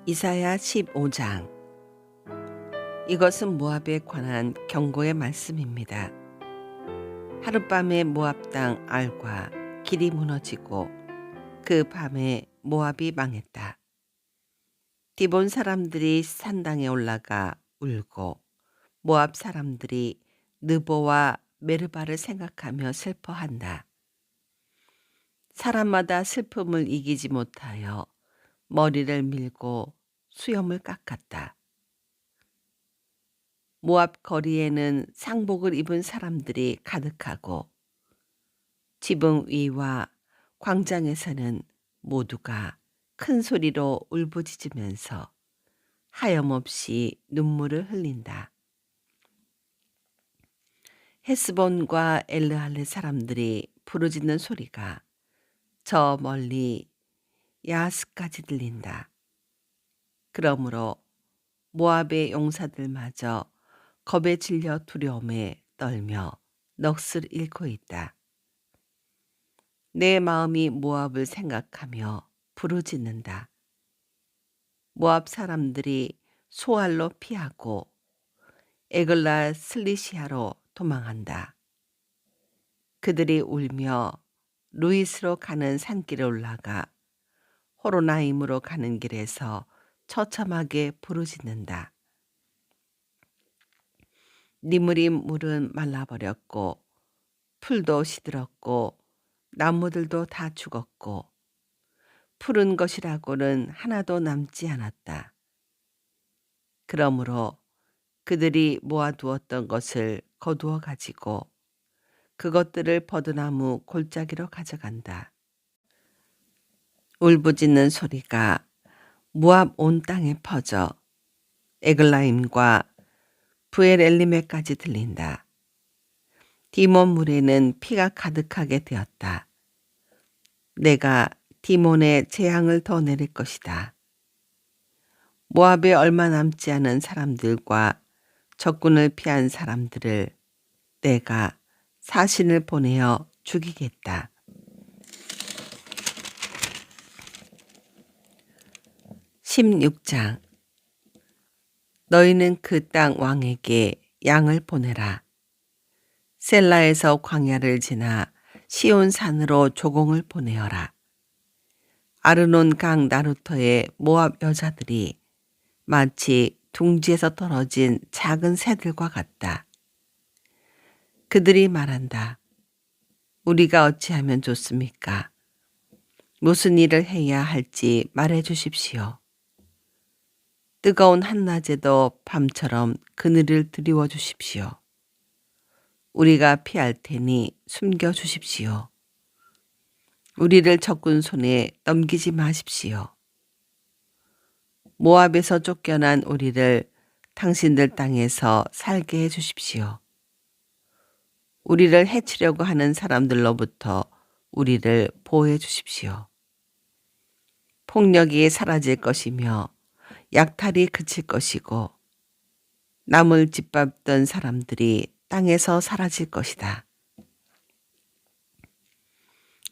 이사야 15장. 이것은 모압에 관한 경고의 말씀입니다. 하룻밤에 모압 땅 알과 길이 무너지고 그 밤에 모압이 망했다. 디본 사람들이 산당에 올라가 울고 모압 사람들이 느보와 메르바를 생각하며 슬퍼한다. 사람마다 슬픔을 이기지 못하여 머리를 밀고 수염을 깎았다. 모압 거리에는 상복을 입은 사람들이 가득하고 지붕 위와 광장에서는 모두가 큰 소리로 울부짖으면서 하염없이 눈물을 흘린다. 헤스본과 엘르할레 사람들이 부르짖는 소리가 저 멀리 야하스까지 들린다. 그러므로 모압의 용사들마저 겁에 질려 두려움에 떨며 넋을 잃고 있다. 내 마음이 모압을 생각하며 부르짖는다. 모압 사람들이 소알로 피하고 에글라 슬리시아로 도망한다. 그들이 울며 루이스로 가는 산길에 올라가 호로나임으로 가는 길에서 처참하게 부르짖는다. 니므림 물은 말라버렸고 풀도 시들었고 나무들도 다 죽었고 푸른 것이라고는 하나도 남지 않았다. 그러므로 그들이 모아두었던 것을 거두어 가지고 그것들을 버드나무 골짜기로 가져간다. 울부짖는 소리가 모압 온 땅에 퍼져 에글라임과 부엘엘리메까지 들린다. 디몬 물에는 피가 가득하게 되었다. 내가 디몬에 재앙을 더 내릴 것이다. 모압에 얼마 남지 않은 사람들과 적군을 피한 사람들을 내가 사신을 보내어 죽이겠다. (16장) 너희는 그 땅 왕에게 양을 보내라. 셀라에서 광야를 지나 시온 산으로 조공을 보내어라. 아르논 강 나루터의 모압 여자들이 마치 둥지에서 떨어진 작은 새들과 같다. 그들이 말한다. 우리가 어찌하면 좋습니까? 무슨 일을 해야 할지 말해 주십시오. 뜨거운 한낮에도 밤처럼 그늘을 드리워 주십시오. 우리가 피할 테니 숨겨 주십시오. 우리를 적군 손에 넘기지 마십시오. 모압에서 쫓겨난 우리를 당신들 땅에서 살게 해 주십시오. 우리를 해치려고 하는 사람들로부터 우리를 보호해 주십시오. 폭력이 사라질 것이며 약탈이 그칠 것이고 남을 짓밟던 사람들이 땅에서 사라질 것이다.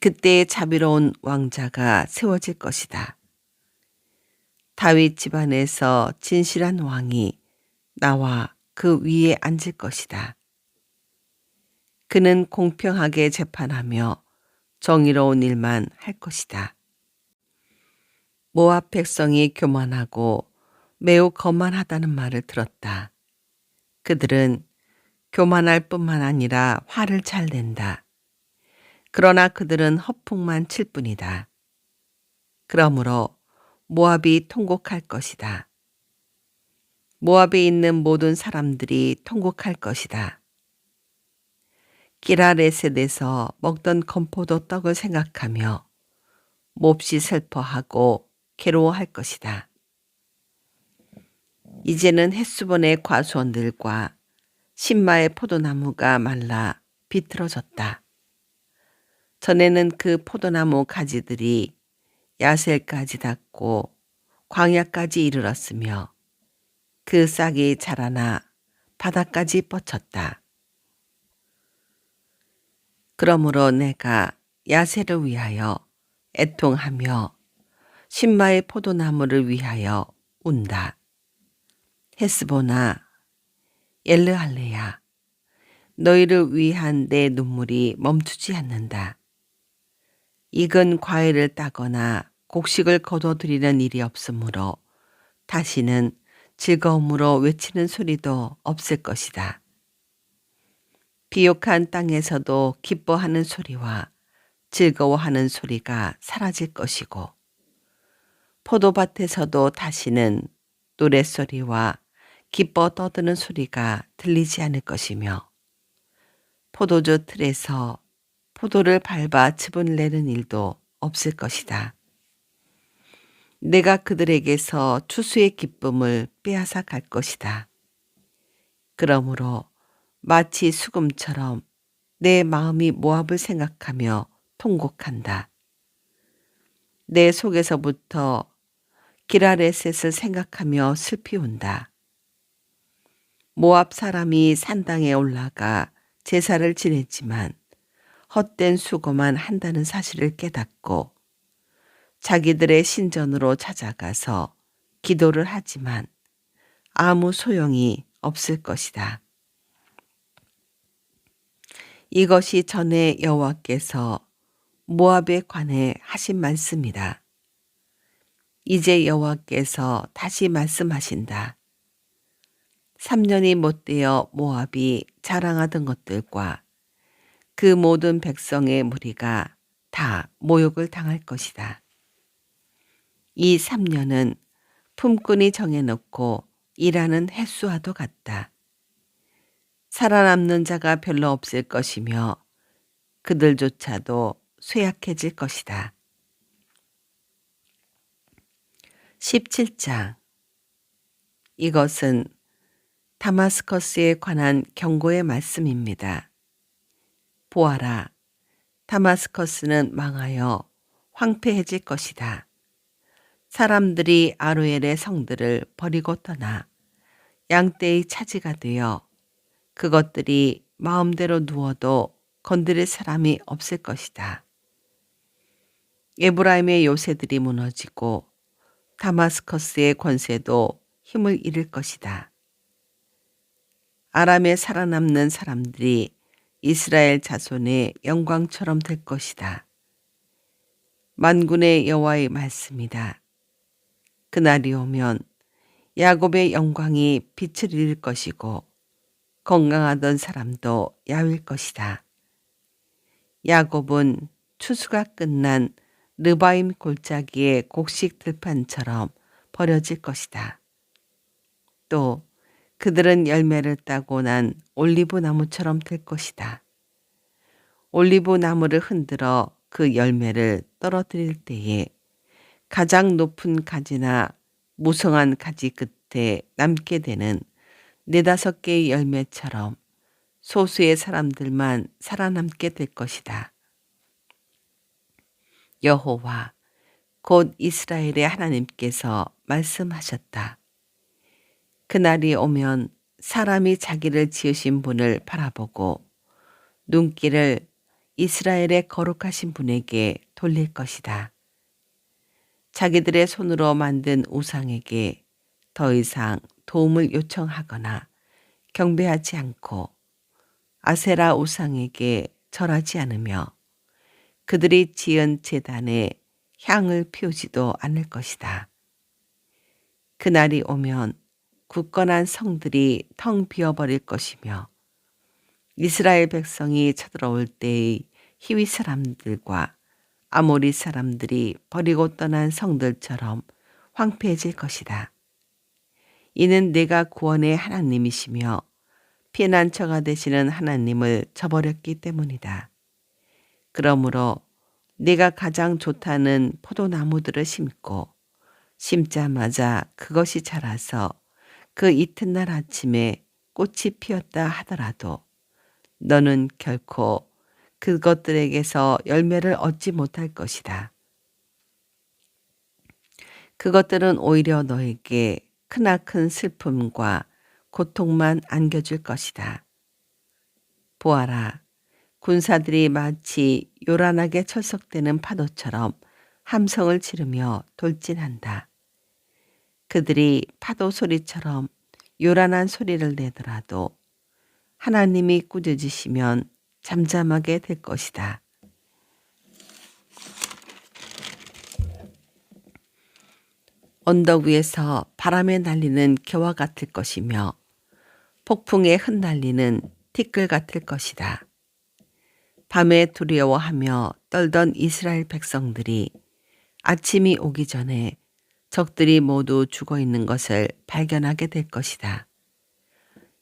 그때 자비로운 왕자가 세워질 것이다. 다윗 집안에서 진실한 왕이 나와 그 위에 앉을 것이다. 그는 공평하게 재판하며 정의로운 일만 할 것이다. 모압 백성이 교만하고 매우 거만하다는 말을 들었다. 그들은 교만할 뿐만 아니라 화를 잘 낸다. 그러나 그들은 허풍만 칠 뿐이다. 그러므로 모압이 통곡할 것이다. 모압에 있는 모든 사람들이 통곡할 것이다. 기라레셋에서 먹던 건포도 떡을 생각하며 몹시 슬퍼하고 괴로워할 것이다. 이제는 헷수본의 과수원들과 신마의 포도나무가 말라 비틀어졌다. 전에는 그 포도나무 가지들이 야셀까지 닿고 광야까지 이르렀으며 그 싹이 자라나 바다까지 뻗쳤다. 그러므로 내가 야셀을 위하여 애통하며 신마의 포도나무를 위하여 운다. 헤스보나, 엘르할레야, 너희를 위한 내 눈물이 멈추지 않는다. 익은 과일을 따거나 곡식을 거둬들이는 일이 없으므로 다시는 즐거움으로 외치는 소리도 없을 것이다. 비옥한 땅에서도 기뻐하는 소리와 즐거워하는 소리가 사라질 것이고 포도밭에서도 다시는 노랫소리와 기뻐 떠드는 소리가 들리지 않을 것이며 포도주 틀에서 포도를 밟아 즙을 내는 일도 없을 것이다. 내가 그들에게서 추수의 기쁨을 빼앗아 갈 것이다. 그러므로 마치 수금처럼 내 마음이 모압을 생각하며 통곡한다. 내 속에서부터 기라레셋을 생각하며 슬피 운다. 모압 사람이 산당에 올라가 제사를 지냈지만 헛된 수고만 한다는 사실을 깨닫고 자기들의 신전으로 찾아가서 기도를 하지만 아무 소용이 없을 것이다. 이것이 전에 여호와께서 모압에 관해 하신 말씀이다. 이제 여호와께서 다시 말씀하신다. 3년이 못되어 모압이 자랑하던 것들과 그 모든 백성의 무리가 다 모욕을 당할 것이다. 이 3년은 품꾼이 정해놓고 일하는 횟수와도 같다. 살아남는 자가 별로 없을 것이며 그들조차도 쇠약해질 것이다. 17장. 이것은 다마스커스에 관한 경고의 말씀입니다. 보아라, 다마스커스는 망하여 황폐해질 것이다. 사람들이 아로엘의 성들을 버리고 떠나 양떼의 차지가 되어 그것들이 마음대로 누워도 건드릴 사람이 없을 것이다. 에브라임의 요새들이 무너지고 다마스커스의 권세도 힘을 잃을 것이다. 아람에 살아남는 사람들이 이스라엘 자손의 영광처럼 될 것이다. 만군의 여호와의 말씀이다. 그날이 오면 야곱의 영광이 빛을 잃을 것이고 건강하던 사람도 야윌 것이다. 야곱은 추수가 끝난 르바임 골짜기의 곡식 들판처럼 버려질 것이다. 또 그들은 열매를 따고 난 올리브 나무처럼 될 것이다. 올리브 나무를 흔들어 그 열매를 떨어뜨릴 때에 가장 높은 가지나 무성한 가지 끝에 남게 되는 4-5개의 열매처럼 소수의 사람들만 살아남게 될 것이다. 여호와 곧 이스라엘의 하나님께서 말씀하셨다. 그날이 오면 사람이 자기를 지으신 분을 바라보고 눈길을 이스라엘의 거룩하신 분에게 돌릴 것이다. 자기들의 손으로 만든 우상에게 더 이상 도움을 요청하거나 경배하지 않고 아세라 우상에게 절하지 않으며 그들이 지은 제단에 향을 피우지도 않을 것이다. 그날이 오면 굳건한 성들이 텅 비어버릴 것이며 이스라엘 백성이 쳐들어올 때의 히위 사람들과 아모리 사람들이 버리고 떠난 성들처럼 황폐해질 것이다. 이는 내가 구원의 하나님이시며 피난처가 되시는 하나님을 저버렸기 때문이다. 그러므로 내가 가장 좋다는 포도나무들을 심고 심자마자 그것이 자라서 그 이튿날 아침에 꽃이 피었다 하더라도 너는 결코 그것들에게서 열매를 얻지 못할 것이다. 그것들은 오히려 너에게 크나큰 슬픔과 고통만 안겨줄 것이다. 보아라, 군사들이 마치 요란하게 철석대는 파도처럼 함성을 지르며 돌진한다. 그들이 파도 소리처럼 요란한 소리를 내더라도 하나님이 꾸짖으시면 잠잠하게 될 것이다. 언덕 위에서 바람에 날리는 겨와 같을 것이며 폭풍에 흩날리는 티끌 같을 것이다. 밤에 두려워하며 떨던 이스라엘 백성들이 아침이 오기 전에 적들이 모두 죽어 있는 것을 발견하게 될 것이다.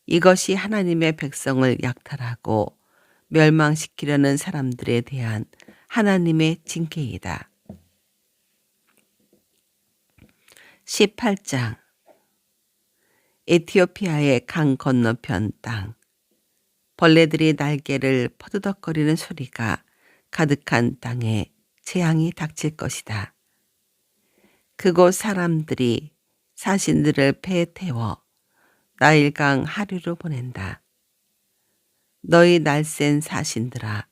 이것이 하나님의 백성을 약탈하고 멸망시키려는 사람들에 대한 하나님의 징계이다. 18장 에티오피아의 강 건너편 땅. 벌레들이 날개를 퍼드덕거리는 소리가 가득한 땅에 재앙이 닥칠 것이다. 그곳 사람들이 사신들을 배에 태워 나일강 하류로 보낸다. 너희 날쌘 사신들아,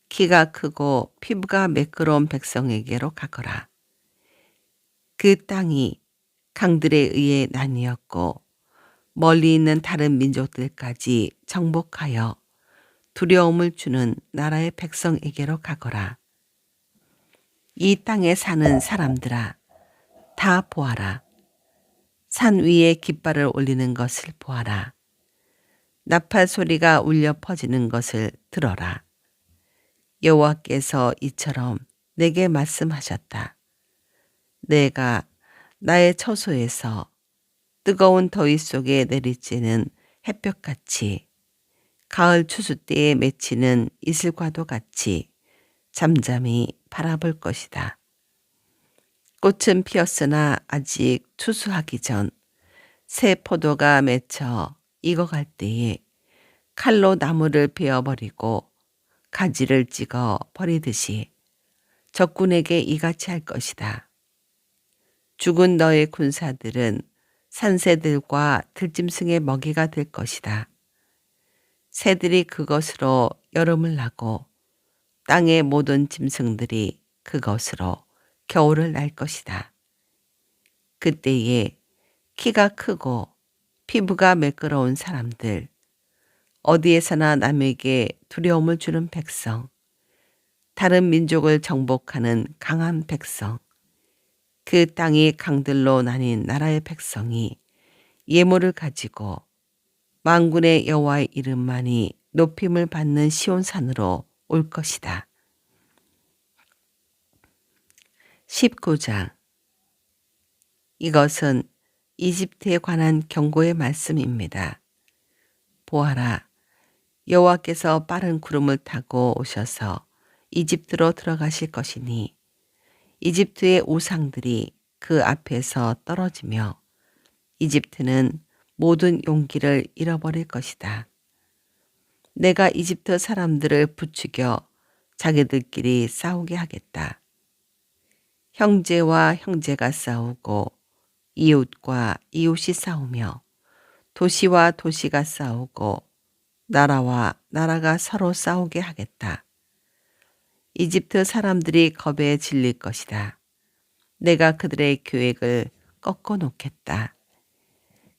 키가 크고 피부가 매끄러운 백성에게로 가거라. 그 땅이 강들에 의해 나뉘었고 멀리 있는 다른 민족들까지 정복하여 두려움을 주는 나라의 백성에게로 가거라. 이 땅에 사는 사람들아, 다 보아라. 산 위에 깃발을 올리는 것을 보아라. 나팔 소리가 울려 퍼지는 것을 들어라. 여호와께서 이처럼 내게 말씀하셨다. 내가 나의 처소에서 뜨거운 더위 속에 내리쬐는 햇볕같이 가을 추수 때에 맺히는 이슬과도 같이 잠잠히 바라볼 것이다. 꽃은 피었으나 아직 추수하기 전 새 포도가 맺혀 익어갈 때에 칼로 나무를 베어버리고 가지를 찍어 버리듯이 적군에게 이같이 할 것이다. 죽은 너의 군사들은 산새들과 들짐승의 먹이가 될 것이다. 새들이 그것으로 여름을 나고 땅의 모든 짐승들이 그것으로 겨울을 날 것이다. 그때에 키가 크고 피부가 매끄러운 사람들, 어디에서나 남에게 두려움을 주는 백성, 다른 민족을 정복하는 강한 백성, 그 땅이 강들로 나뉜 나라의 백성이 예물을 가지고 만군의 여호와의 이름만이 높임을 받는 시온산으로 올 것이다. 19장. 이것은 이집트에 관한 경고의 말씀입니다. 보아라, 여호와께서 빠른 구름을 타고 오셔서 이집트로 들어가실 것이니 이집트의 우상들이 그 앞에서 떨어지며 이집트는 모든 용기를 잃어버릴 것이다. 내가 이집트 사람들을 부추겨 자기들끼리 싸우게 하겠다. 형제와 형제가 싸우고 이웃과 이웃이 싸우며 도시와 도시가 싸우고 나라와 나라가 서로 싸우게 하겠다. 이집트 사람들이 겁에 질릴 것이다. 내가 그들의 계획을 꺾어 놓겠다.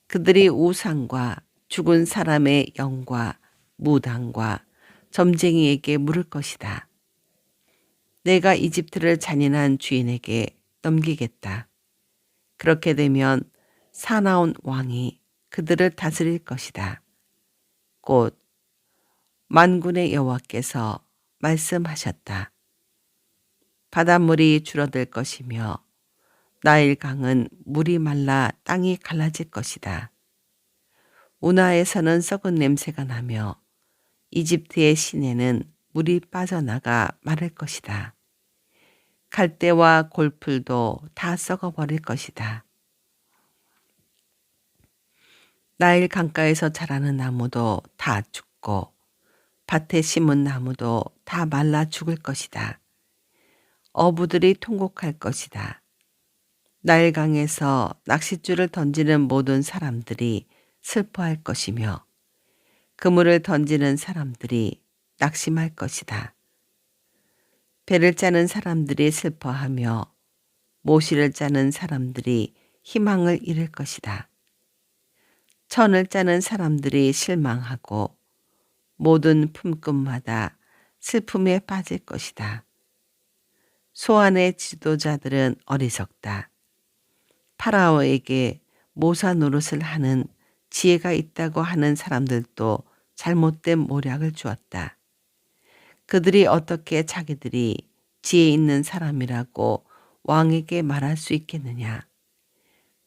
그들이 우상과 죽은 사람의 영과 무당과 점쟁이에게 물을 것이다. 내가 이집트를 잔인한 주인에게 넘기겠다. 그렇게 되면 사나운 왕이 그들을 다스릴 것이다. 곧 만군의 여호와께서 말씀하셨다. 바닷물이 줄어들 것이며 나일강은 물이 말라 땅이 갈라질 것이다. 운하에서는 썩은 냄새가 나며 이집트의 시내는 물이 빠져나가 마를 것이다. 갈대와 골풀도 다 썩어버릴 것이다. 나일 강가에서 자라는 나무도 다 죽고 밭에 심은 나무도 다 말라 죽을 것이다. 어부들이 통곡할 것이다. 나일강에서 낚싯줄을 던지는 모든 사람들이 슬퍼할 것이며 그물을 던지는 사람들이 낙심할 것이다. 배를 짜는 사람들이 슬퍼하며 모시를 짜는 사람들이 희망을 잃을 것이다. 천을 짜는 사람들이 실망하고 모든 품꾼마다 슬픔에 빠질 것이다. 소안의 지도자들은 어리석다. 파라오에게 모사 노릇을 하는 지혜가 있다고 하는 사람들도 잘못된 모략을 주었다. 그들이 어떻게 자기들이 지혜 있는 사람이라고 왕에게 말할 수 있겠느냐?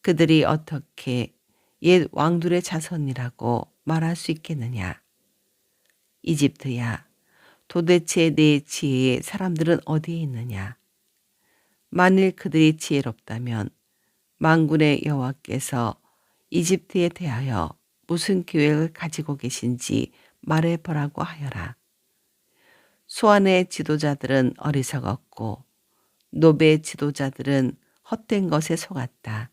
그들이 어떻게 옛 왕들의 자손이라고 말할 수 있겠느냐? 이집트야, 도대체 내 지혜의 사람들은 어디에 있느냐? 만일 그들이 지혜롭다면 만군의 여호와께서 이집트에 대하여 무슨 계획을 가지고 계신지 말해보라고 하여라. 소안의 지도자들은 어리석었고 노베의 지도자들은 헛된 것에 속았다.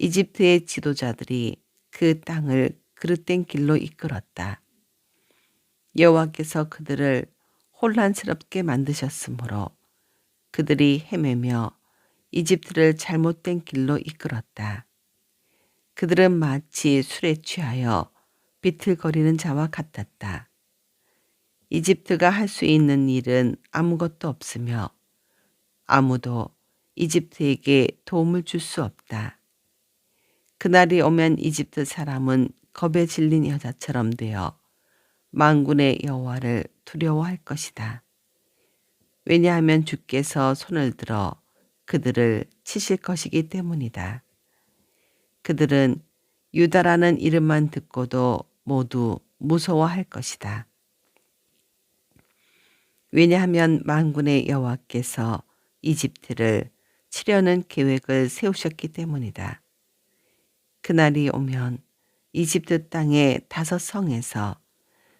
이집트의 지도자들이 그 땅을 그릇된 길로 이끌었다. 여호와께서 그들을 혼란스럽게 만드셨으므로 그들이 헤매며 이집트를 잘못된 길로 이끌었다. 그들은 마치 술에 취하여 비틀거리는 자와 같았다. 이집트가 할 수 있는 일은 아무것도 없으며 아무도 이집트에게 도움을 줄 수 없다. 그날이 오면 이집트 사람은 겁에 질린 여자처럼 되어 만군의 여호와를 두려워할 것이다. 왜냐하면 주께서 손을 들어 그들을 치실 것이기 때문이다. 그들은 유다라는 이름만 듣고도 모두 무서워할 것이다. 왜냐하면 만군의 여호와께서 이집트를 치려는 계획을 세우셨기 때문이다. 그날이 오면 이집트 땅의 5 성에서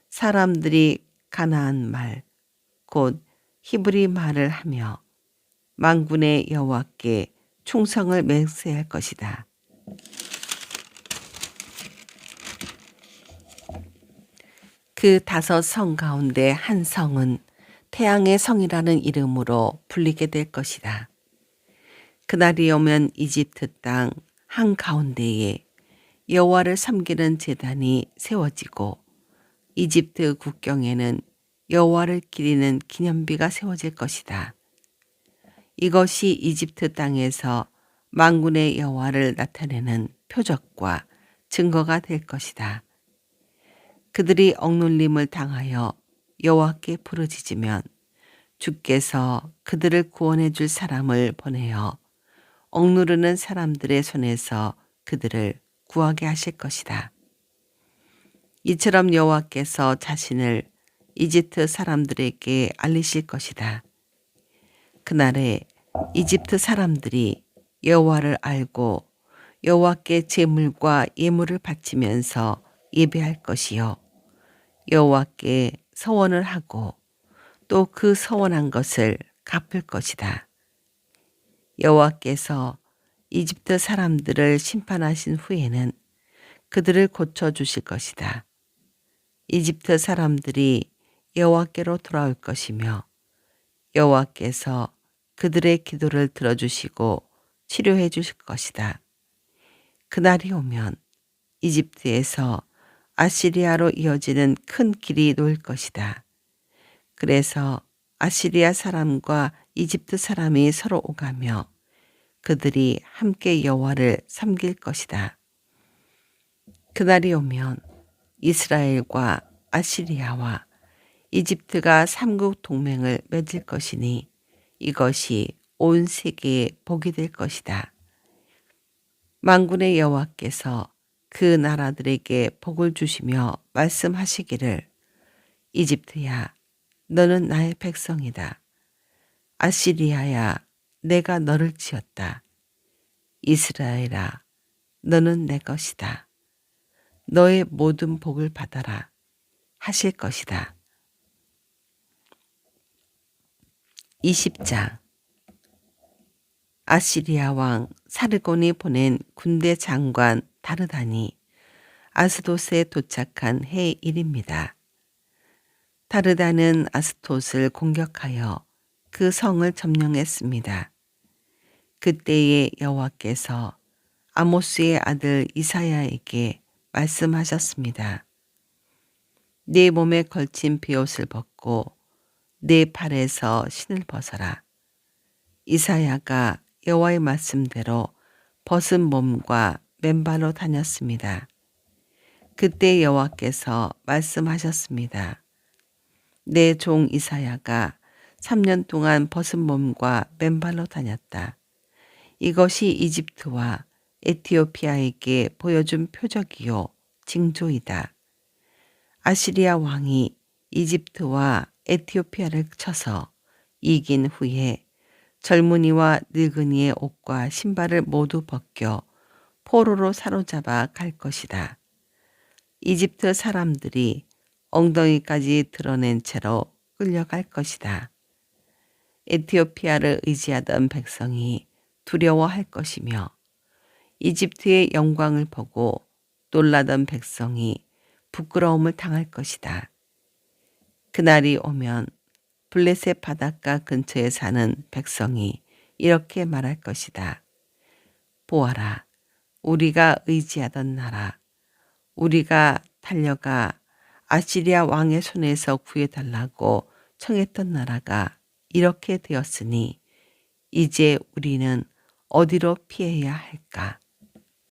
사람들이 가나안 말, 곧 히브리 말을 하며 만군의 여호와께 충성을 맹세할 것이다. 그 5 성 가운데 한 성은 태양의 성이라는 이름으로 불리게 될 것이다. 그날이 오면 이집트 땅 한가운데에 여호와를 섬기는 제단이 세워지고 이집트 국경에는 여호와를 기리는 기념비가 세워질 것이다. 이것이 이집트 땅에서 만군의 여호와를 나타내는 표적과 증거가 될 것이다. 그들이 억눌림을 당하여 여호와께 부르짖으면 주께서 그들을 구원해 줄 사람을 보내어 억누르는 사람들의 손에서 그들을 구하게 하실 것이다. 이처럼 여호와께서 자신을 이집트 사람들에게 알리실 것이다. 그날에 이집트 사람들이 여호와를 알고 여호와께 제물과 예물을 바치면서 예배할 것이요 여호와께 서원을 하고 또 그 서원한 것을 갚을 것이다. 여호와께서 이집트 사람들을 심판하신 후에는 그들을 고쳐주실 것이다. 이집트 사람들이 여호와께로 돌아올 것이며 여호와께서 그들의 기도를 들어주시고 치료해 주실 것이다. 그날이 오면 이집트에서 아시리아로 이어지는 큰 길이 놓일 것이다. 그래서 아시리아 사람과 이집트 사람이 서로 오가며 그들이 함께 여호와를 섬길 것이다. 그날이 오면 이스라엘과 아시리아와 이집트가 3국 동맹을 맺을 것이니 이것이 온 세계에 복이 될 것이다. 만군의 여호와께서 그 나라들에게 복을 주시며 말씀하시기를 이집트야 너는 나의 백성이다. 아시리아야 내가 너를 지었다. 이스라엘아 너는 내 것이다. 너의 모든 복을 받아라 하실 것이다. 20장 아시리아 왕 사르곤이 보낸 군대 장관 다르단이 아스돗에 도착한 해 1입니다. 다르단은 아스돗을 공격하여 그 성을 점령했습니다. 그때에 여호와께서 아모스의 아들 이사야에게 말씀하셨습니다. 네 몸에 걸친 베옷을 벗고 네 발에서 신을 벗어라. 이사야가 여호와의 말씀대로 벗은 몸과 맨발로 다녔습니다. 그때 여호와께서 말씀하셨습니다. 내 종 이사야가 3년 동안 벗은 몸과 맨발로 다녔다. 이것이 이집트와 에티오피아에게 보여준 표적이요 징조이다. 아시리아 왕이 이집트와 에티오피아를 쳐서 이긴 후에 젊은이와 늙은이의 옷과 신발을 모두 벗겨 포로로 사로잡아 갈 것이다. 이집트 사람들이 엉덩이까지 드러낸 채로 끌려갈 것이다. 에티오피아를 의지하던 백성이 두려워할 것이며 이집트의 영광을 보고 놀라던 백성이 부끄러움을 당할 것이다. 그날이 오면 블레셋 바닷가 근처에 사는 백성이 이렇게 말할 것이다. 보아라, 우리가 의지하던 나라, 우리가 달려가 아시리아 왕의 손에서 구해달라고 청했던 나라가 이렇게 되었으니 이제 우리는 어디로 피해야 할까?